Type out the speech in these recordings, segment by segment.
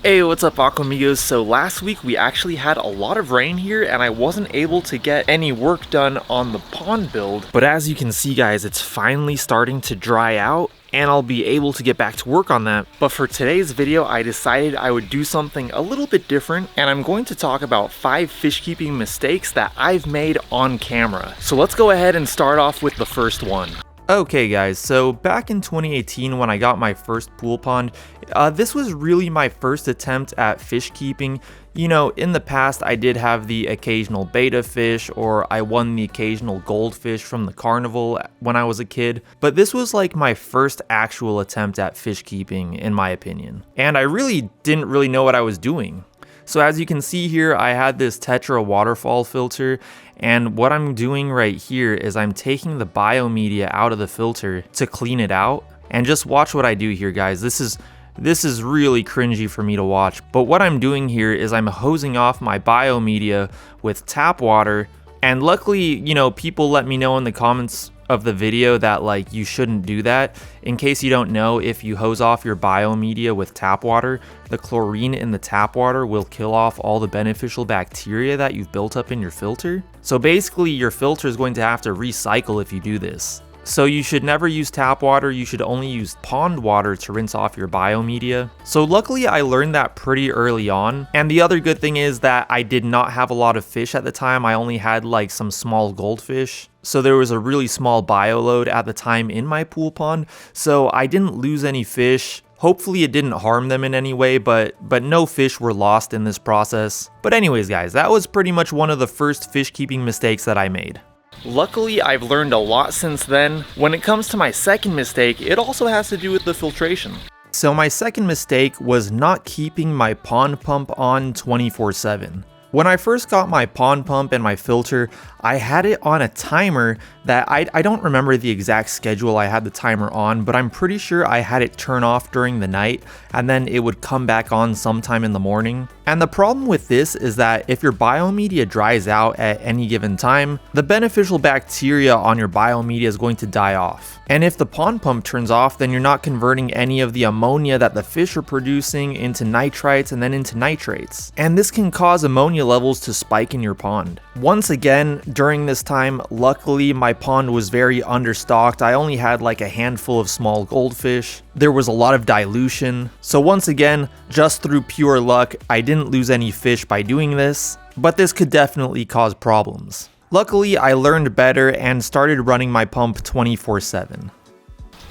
Hey, what's up Aquamigos? So last week we actually had a lot of rain here and I wasn't able to get any work done on the pond build. But as you can see guys, it's finally starting to dry out and I'll be able to get back to work on that. But for today's video, I decided I would do something a little bit different and I'm going to talk about 5 fish keeping mistakes that I've made on camera. So let's go ahead and start off with the first one. Okay guys, so back in 2018 when I got my first pool pond, this was really my first attempt at fish keeping. You know, in the past I did have the occasional betta fish or I won the occasional goldfish from the carnival when I was a kid, but this was like my first actual attempt at fish keeping in my opinion. And I really didn't know what I was doing. So as you can see here, I had this Tetra waterfall filter, and what I'm doing right here is I'm taking the biomedia out of the filter to clean it out. And just watch what I do here guys. This is really cringy for me to watch, but what I'm doing here is I'm hosing off my biomedia with tap water, and luckily, you know, people let me know in the comments of the video that like you shouldn't do that. In case you don't know, if you hose off your biomedia with tap water, the chlorine in the tap water will kill off all the beneficial bacteria that you've built up in your filter. So basically your filter is going to have to recycle if you do this. So you should never use tap water, you should only use pond water to rinse off your biomedia. So luckily I learned that pretty early on. And the other good thing is that I did not have a lot of fish at the time. I only had like some small goldfish. So there was a really small bio load at the time in my pool pond. So I didn't lose any fish. Hopefully it didn't harm them in any way, but no fish were lost in this process. But anyways guys, that was pretty much one of the first fish keeping mistakes that I made. Luckily, I've learned a lot since then. When it comes to my second mistake, it also has to do with the filtration. So my second mistake was not keeping my pond pump on 24/7. When I first got my pond pump and my filter, I had it on a timer that I don't remember the exact schedule I had the timer on, but I'm pretty sure I had it turn off during the night and then it would come back on sometime in the morning. And the problem with this is that if your biomedia dries out at any given time, the beneficial bacteria on your biomedia is going to die off. And if the pond pump turns off, then you're not converting any of the ammonia that the fish are producing into nitrites and then into nitrates. And this can cause ammonia levels to spike in your pond. Once again, during this time, luckily my pond was very understocked. I only had like a handful of small goldfish. There was a lot of dilution. So once again, just through pure luck, I didn't lose any fish by doing this, but this could definitely cause problems. Luckily, I learned better and started running my pump 24/7.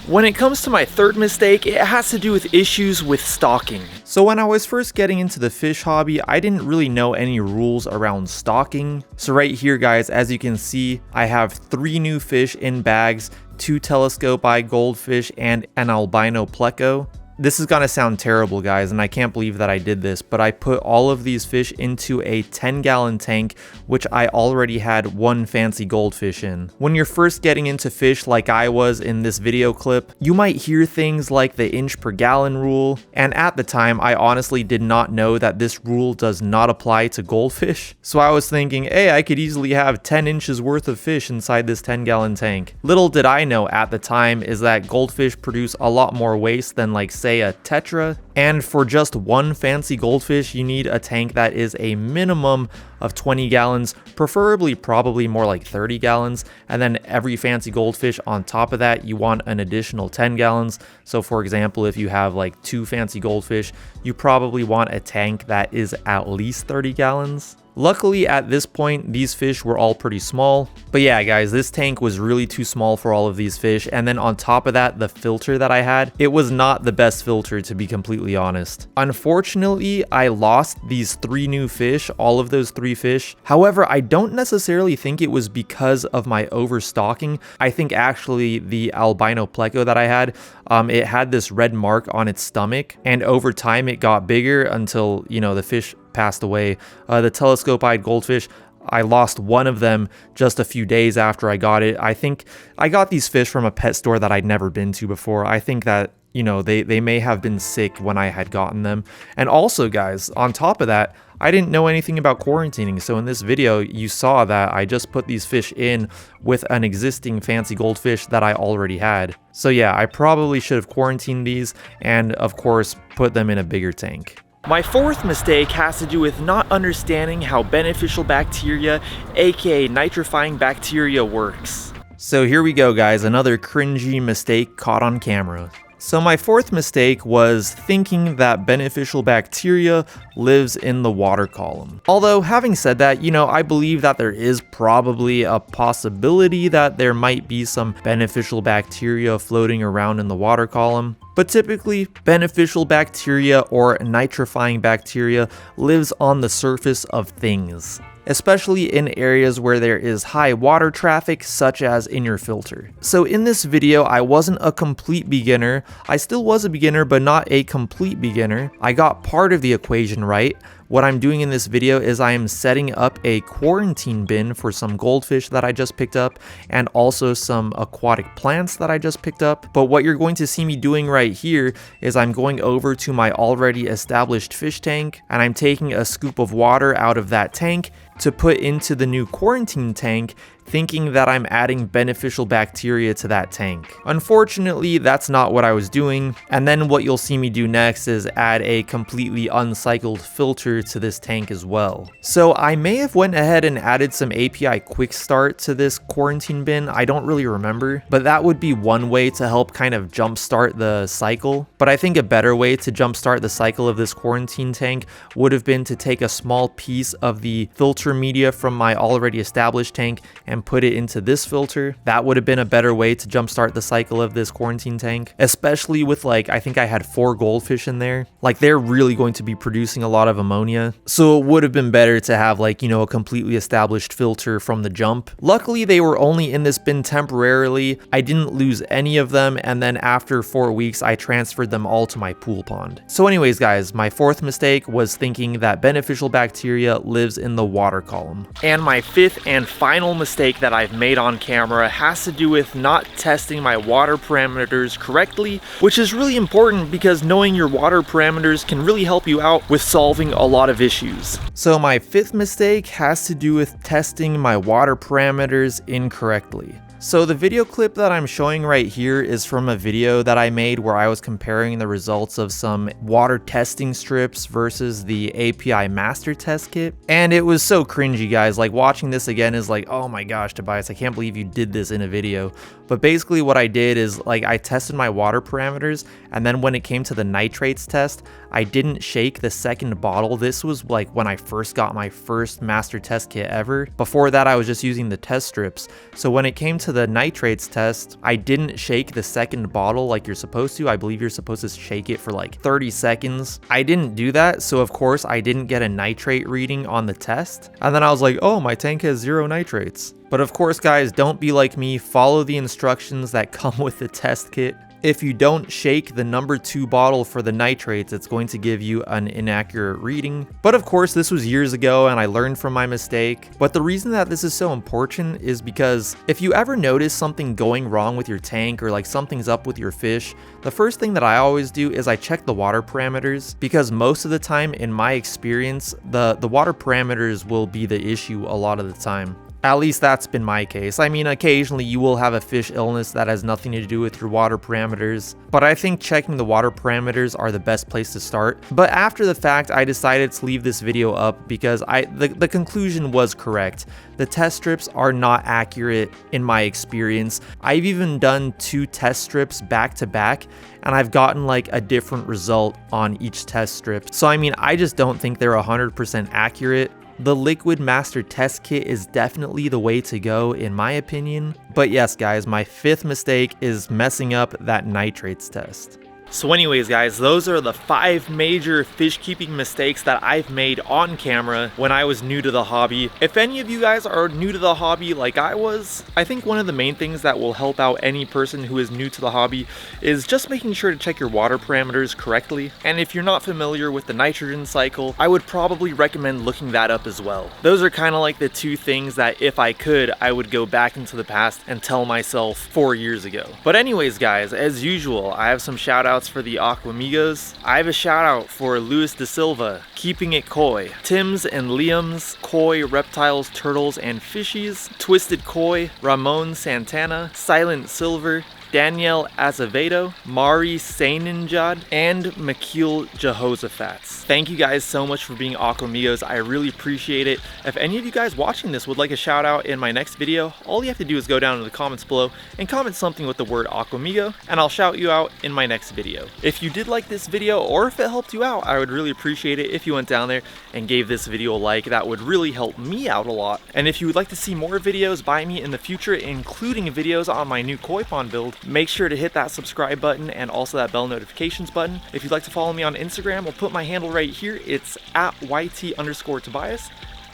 When it comes to my third mistake, it has to do with issues with stocking. So when I was first getting into the fish hobby, I didn't really know any rules around stocking. So right here guys, as you can see, I have 3 new fish in bags, 2 telescope eye goldfish and an albino pleco. This is gonna sound terrible guys, and I can't believe that I did this, but I put all of these fish into a 10-gallon tank, which I already had 1 fancy goldfish in. When you're first getting into fish like I was in this video clip, you might hear things like the inch per gallon rule, and at the time I honestly did not know that this rule does not apply to goldfish. So I was thinking, hey, I could easily have 10 inches worth of fish inside this 10-gallon tank. Little did I know at the time is that goldfish produce a lot more waste than like say a tetra, and for just 1 fancy goldfish you need a tank that is a minimum of 20 gallons, preferably probably more like 30 gallons, and then every fancy goldfish on top of that you want an additional 10 gallons. So for example, if you have like 2 fancy goldfish, you probably want a tank that is at least 30 gallons. Luckily at this point these fish were all pretty small, but yeah guys, this tank was really too small for all of these fish, and then on top of that the filter that I had, it was not the best filter to be completely honest. Unfortunately I lost these 3 new fish, all of those 3 fish. However, I don't necessarily think it was because of my overstocking. I think actually the albino pleco that I had, it had this red mark on its stomach, and over time it got bigger until, you know, the fish passed away. The telescope-eyed goldfish, I lost 1 of them just a few days after I got it. I think I got these fish from a pet store that I'd never been to before. I think that, you know, they may have been sick when I had gotten them. And also guys, on top of that, I didn't know anything about quarantining, so in this video you saw that I just put these fish in with an existing fancy goldfish that I already had. So yeah, I probably should have quarantined these and of course put them in a bigger tank. My fourth mistake has to do with not understanding how beneficial bacteria, aka nitrifying bacteria, works. So here we go guys, another cringy mistake caught on camera. So my fourth mistake was thinking that beneficial bacteria lives in the water column. Although having said that, I believe that there is probably a possibility that there might be some beneficial bacteria floating around in the water column. But typically, beneficial bacteria or nitrifying bacteria lives on the surface of things, especially in areas where there is high water traffic, such as in your filter. So in this video, I wasn't a complete beginner. I still was a beginner, but not a complete beginner. I got part of the equation right. What I'm doing in this video is I am setting up a quarantine bin for some goldfish that I just picked up and also some aquatic plants that I just picked up. But what you're going to see me doing right here is I'm going over to my already established fish tank and I'm taking a scoop of water out of that tank to put into the new quarantine tank, thinking that I'm adding beneficial bacteria to that tank. Unfortunately, that's not what I was doing, and then what you'll see me do next is add a completely uncycled filter to this tank as well. So I may have went ahead and added some API quick start to this quarantine bin, I don't really remember, but that would be one way to help kind of jumpstart the cycle. But I think a better way to jumpstart the cycle of this quarantine tank would have been to take a small piece of the filter media from my already established tank and put it into this filter. That would have been a better way to jumpstart the cycle of this quarantine tank, especially with I think I had 4 goldfish in there. They're really going to be producing a lot of ammonia. So it would have been better to have a completely established filter from the jump. Luckily, they were only in this bin temporarily. I didn't lose any of them. And then after 4 weeks, I transferred them all to my pool pond. So anyways, guys, my fourth mistake was thinking that beneficial bacteria lives in the water column. And my fifth and final mistake that I've made on camera has to do with not testing my water parameters correctly, which is really important because knowing your water parameters can really help you out with solving a lot of issues. So my fifth mistake has to do with testing my water parameters incorrectly. So the video clip that I'm showing right here is from a video that I made where I was comparing the results of some water testing strips versus the API master test kit. And it was so cringy, guys. Watching this again is oh my gosh, Tobias, I can't believe you did this in a video. But basically what I did is I tested my water parameters, and then when it came to the nitrates test, I didn't shake the second bottle. This was when I first got my first master test kit ever. Before that, I was just using the test strips. So when it came to the nitrates test, I didn't shake the second bottle like you're supposed to. I believe you're supposed to shake it for 30 seconds. I didn't do that, so of course I didn't get a nitrate reading on the test. And then I was like, oh, my tank has 0 nitrates. But of course, guys, don't be like me. Follow the instructions that come with the test kit. If you don't shake the number 2 bottle for the nitrates, it's going to give you an inaccurate reading. But of course, this was years ago and I learned from my mistake. But the reason that this is so important is because if you ever notice something going wrong with your tank or something's up with your fish, the first thing that I always do is I check the water parameters, because most of the time in my experience, the water parameters will be the issue a lot of the time. At least that's been my case. I mean, occasionally you will have a fish illness that has nothing to do with your water parameters, but I think checking the water parameters are the best place to start. But after the fact, I decided to leave this video up because the conclusion was correct. The test strips are not accurate in my experience. I've even done 2 test strips back to back, and I've gotten a different result on each test strip. So I mean, I just don't think they're 100% accurate. The liquid master test kit is definitely the way to go in my opinion. But yes, guys, my 5th mistake is messing up that nitrates test. So anyways, guys, those are the 5 major fish keeping mistakes that I've made on camera when I was new to the hobby. If any of you guys are new to the hobby like I was, I think one of the main things that will help out any person who is new to the hobby is just making sure to check your water parameters correctly. And if you're not familiar with the nitrogen cycle, I would probably recommend looking that up as well. Those are kind of the 2 things that if I could, I would go back into the past and tell myself 4 years ago. But anyways, guys, as usual, I have some shout outs for the Aquamigos. I have a shout out for Luis da Silva, Keeping It Koi, Tim's and Liam's, Koi, Reptiles, Turtles, and Fishies, Twisted Koi, Ramon Santana, Silent Silver, Danielle Azevedo, Mari Saininjad, and Makil Jehoshaphat. Thank you guys so much for being Aquamigos. I really appreciate it. If any of you guys watching this would like a shout out in my next video, all you have to do is go down in the comments below and comment something with the word Aquamigo, and I'll shout you out in my next video. If you did like this video, or if it helped you out, I would really appreciate it if you went down there and gave this video a like. That would really help me out a lot. And if you would like to see more videos by me in the future, including videos on my new koi pond build, make sure to hit that subscribe button and also that bell notifications button. If you'd like to follow me on Instagram, I'll put my handle right here. It's at YT_Tobias,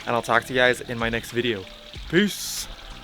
and I'll talk to you guys in my next video. Peace.